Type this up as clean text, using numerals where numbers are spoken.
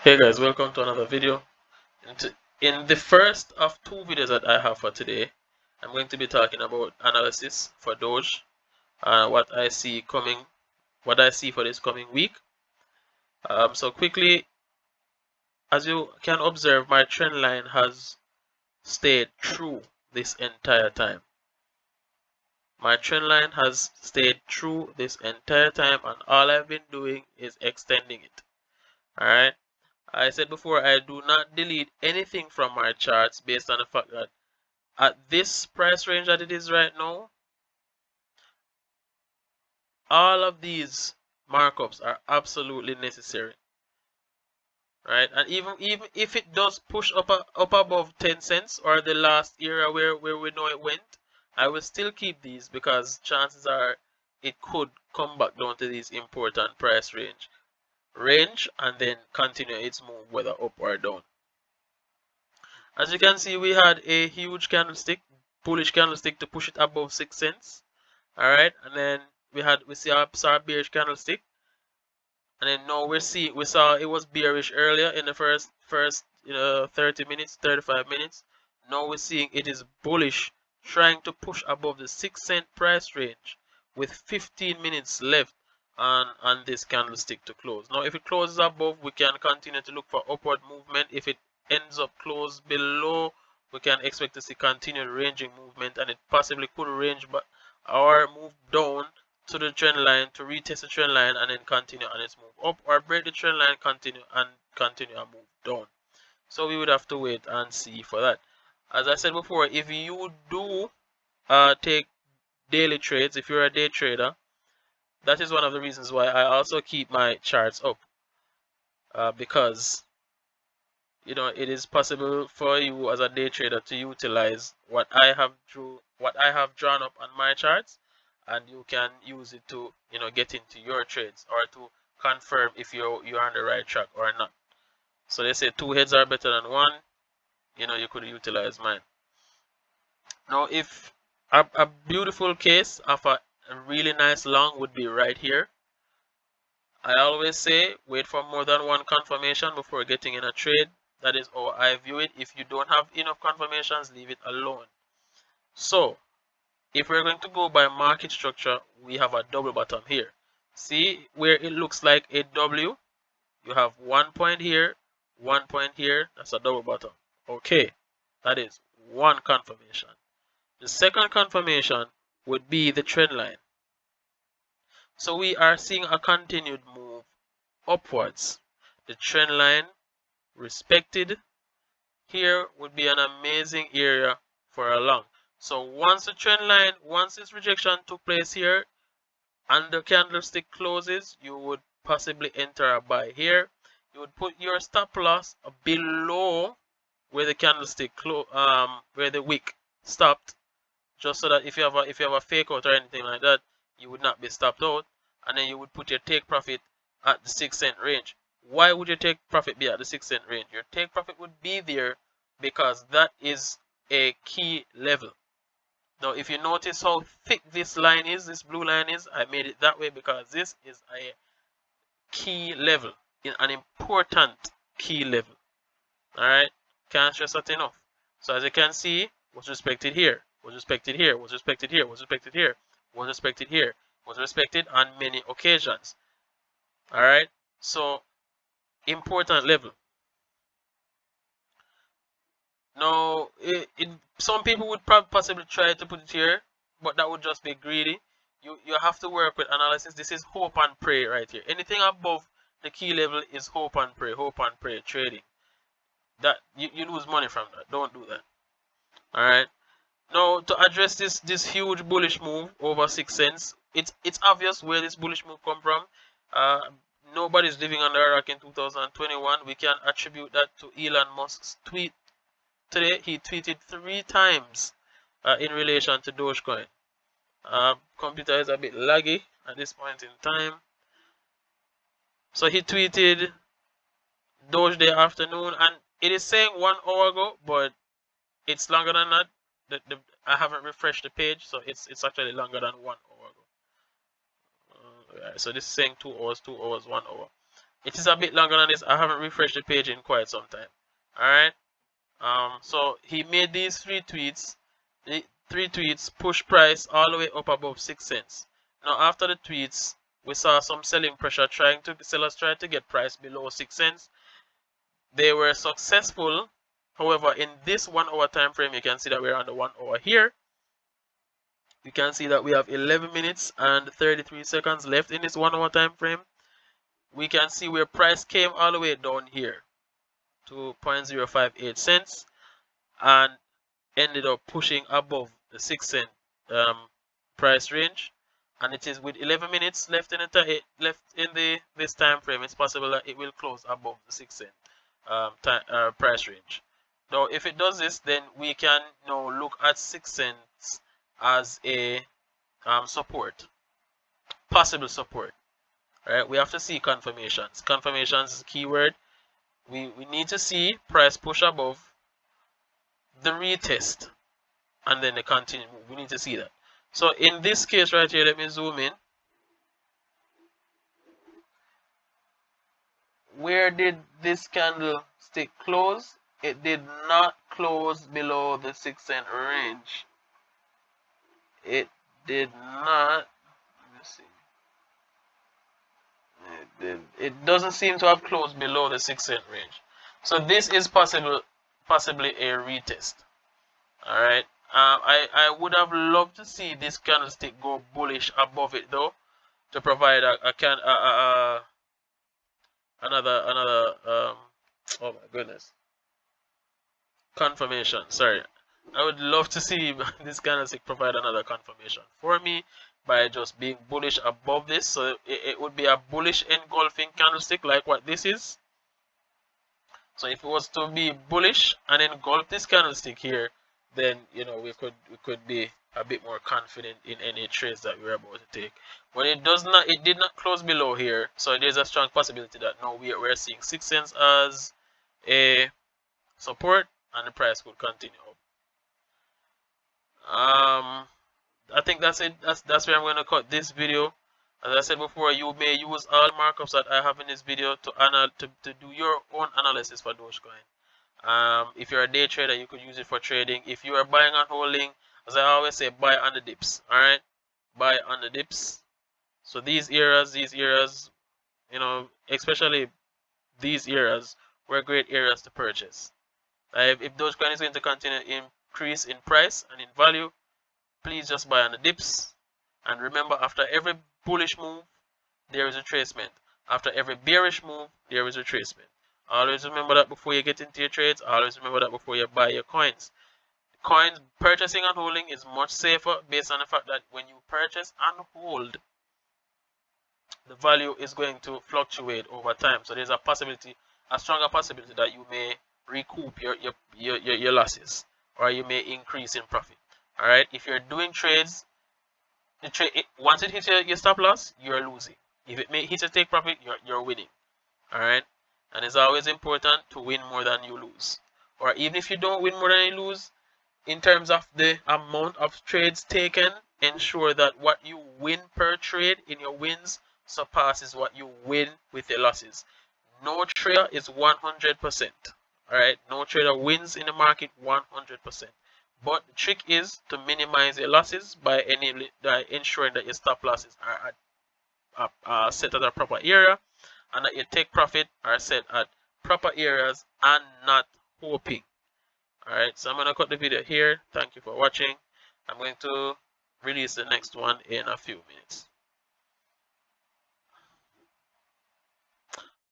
Hey guys, welcome to another video. In the first of two videos that I have for today, I'm going to be talking about analysis for Doge, what I see coming, what I see for this coming week. So quickly, as you can observe, my trend line has stayed true this entire time. My trend line has stayed true this entire time, and all I've been doing is extending it. Alright. I said before, I do not delete anything from my charts based on the fact that at this price range that it is right now, all of these markups are absolutely necessary, right? And even if it does push up above 10 cents or the last area where we know it went, I will still keep these because chances are it could come back down to these important price range and then continue its move whether up or down. As you can see, we had a huge candlestick, bullish candlestick to push it above 6 cents. All right, and then we saw a bearish candlestick, and then now we saw it was bearish earlier in the first 30 minutes, 35 minutes. Now we're seeing it is bullish, trying to push above the 6 cent price range with 15 minutes left on this candlestick to close. Now if it closes above, we can continue to look for upward movement. If it ends up close below, we can expect to see continued ranging movement, and it possibly could range back or move down to the trend line to retest the trend line and then continue on its move up, or break the trend line, continue and move down. So we would have to wait and see for that. As I said before, if you do take daily trades, if you're a day trader, that is one of the reasons why I also keep my charts up, because it is possible for you as a day trader to utilize what I have drawn up on my charts, and you can use it to get into your trades or to confirm if you're on the right track or not. So they say two heads are better than one. You could utilize mine. Now, if a beautiful case of a really nice long would be right here. I always say wait for more than one confirmation before getting in a trade. That is how I view it. If you don't have enough confirmations, leave it alone. So if we're going to go by market structure, we have a double bottom here. See where it looks like a W? You have 1 point here, 1 point here. That's a double bottom. Okay, that is one confirmation. The second confirmation would be the trend line. So we are seeing a continued move upwards. The trend line respected here would be an amazing area for a long. So once the trend line, once this rejection took place here and the candlestick closes, you would possibly enter a buy here. You would put your stop loss below where the candlestick where the wick stopped, just so that if you have a fake out or anything like that, you would not be stopped out, and then you would put your take profit at the 6 cent range. Why would your take profit be at the 6 cent range? Your take profit would be there because that is a key level. Now if you notice how thick this line is, this blue line is, I made it that way because this is a key level, an important key level. Alright, can't stress that enough. So as you can see, was respected here, was respected here, was respected here, was respected here, was respected here, was respected on many occasions. Alright, so important level. Now some people would possibly try to put it here, but that would just be greedy. You have to work with analysis. This is hope and pray right here. Anything above the key level is hope and pray trading. That you lose money from that. Don't do that. Alright. Now to address this huge bullish move over 6 cents, it's obvious where this bullish move come from. Nobody's living under a rock in 2021. We can attribute that to Elon Musk's tweet today. He tweeted 3 times in relation to Dogecoin. Computer is a bit laggy at this point in time. So he tweeted Doge Day afternoon, and it is saying 1 hour ago, but it's longer than that. I haven't refreshed the page, so it's actually longer than 1 hour ago. So this is saying 2 hours, 2 hours, 1 hour. it is a bit longer than this. I haven't refreshed the page in quite some time. Alright. So he made these 3 tweets. The 3 tweets push price all the way up above 6 cents. Now after the tweets, we saw some selling pressure sellers trying to get price below 6 cents. They were successful. However, in this 1 hour time frame, you can see that we're on the 1 hour here. You can see that we have 11 minutes and 33 seconds left in this 1 hour time frame. We can see where price came all the way down here to 0.058 cents and ended up pushing above the 6 cent price range. And it is with 11 minutes left in this time frame, it's possible that it will close above the 6 cent price range. Now, if it does this, then we can now look at 6 cents as a support, possible support. All right, we have to see confirmations. Confirmations is a keyword. We need to see price push above the retest and then the continue move. We need to see that. So in this case right here, let me zoom in. Where did this candlestick close? It did not close below the 6 cent range. It did not. Let me see. It doesn't seem to have closed below the 6 cent range. So this is possibly a retest. All right. I would have loved to see this candlestick go bullish above it though, to provide another oh my goodness, confirmation. Sorry, I would love to see this candlestick provide another confirmation for me by just being bullish above this. So it would be a bullish engulfing candlestick like what this is. So if it was to be bullish and engulf this candlestick here, then we could be a bit more confident in any trades that we're about to take. But it did not close below here, so there's a strong possibility that now we're seeing 6 cents as a support and the price could continue up. I think that's it. That's where I'm going to cut this video. As I said before, you may use all markups that I have in this video to do your own analysis for Dogecoin. If you're a day trader, you could use it for trading. If you are buying and holding, as I always say, buy on the dips. All right, buy on the dips. So these areas, especially these areas, were great areas to purchase. If Dogecoin is going to continue to increase in price and in value, please just buy on the dips. And remember, after every bullish move, there is retracement. After every bearish move, there is retracement. Always remember that before you get into your trades. Always remember that before you buy your coins. Coins purchasing and holding is much safer based on the fact that when you purchase and hold, the value is going to fluctuate over time. So there's a stronger possibility that you may recoup your losses, or you may increase in profit. All right. If you're doing trades, once it hits your stop loss, you're losing. If it may hit your take profit, you're winning. All right. And it's always important to win more than you lose. Or even if you don't win more than you lose, in terms of the amount of trades taken, ensure that what you win per trade in your wins surpasses what you win with your losses. No trader is 100%. All right. No trader wins in the market 100%. But the trick is to minimize your losses by ensuring that your stop losses are set at a proper area, and that your take profit are set at proper areas and not hoping. Alright, so I'm going to cut the video here. Thank you for watching. I'm going to release the next one in a few minutes.